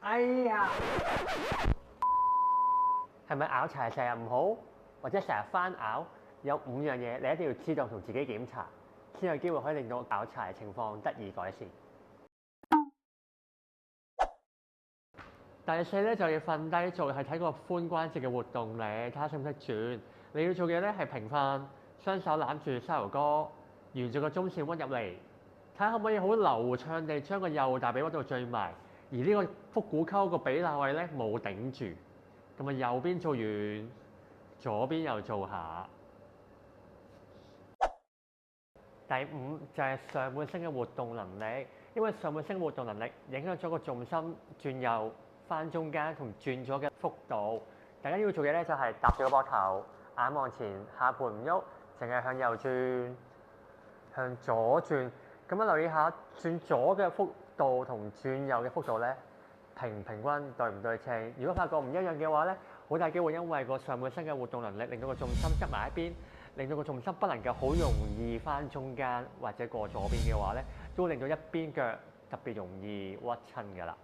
哎呀，係咪拗柴成日唔好，或者成日翻拗？有5樣嘢你一定要知道同自己檢查，先有機會可以令到拗柴情況得以改善。第4咧就要瞓低做，係睇個髖關節嘅活動力，睇下識唔識轉。你要做嘅咧係平瞓，雙手攬住膝頭哥，沿住個中線屈入嚟，睇下可唔可以好流暢地將個右大髀屈到最埋，而呢個腹股溝個比納位咧冇頂住。咁啊右邊做完，左邊又做下。第5就係上半身嘅活動能力，因為上半身活動能力影響咗個重心轉右、翻中間同轉咗嘅幅度。大家要做嘅咧就係搭住個膊頭，眼望前，下盤唔喐，淨係向右轉、向左轉。咁樣留意下轉左嘅幅度同轉右嘅幅度咧平唔平均、對唔對稱。如果發覺唔一樣嘅話咧，好大機會因為個上半身嘅活動能力令到個重心側埋一邊，令到個重心不能夠好容易翻中間或者過左邊嘅話咧，都會令到一邊腳特別容易屈親㗎啦。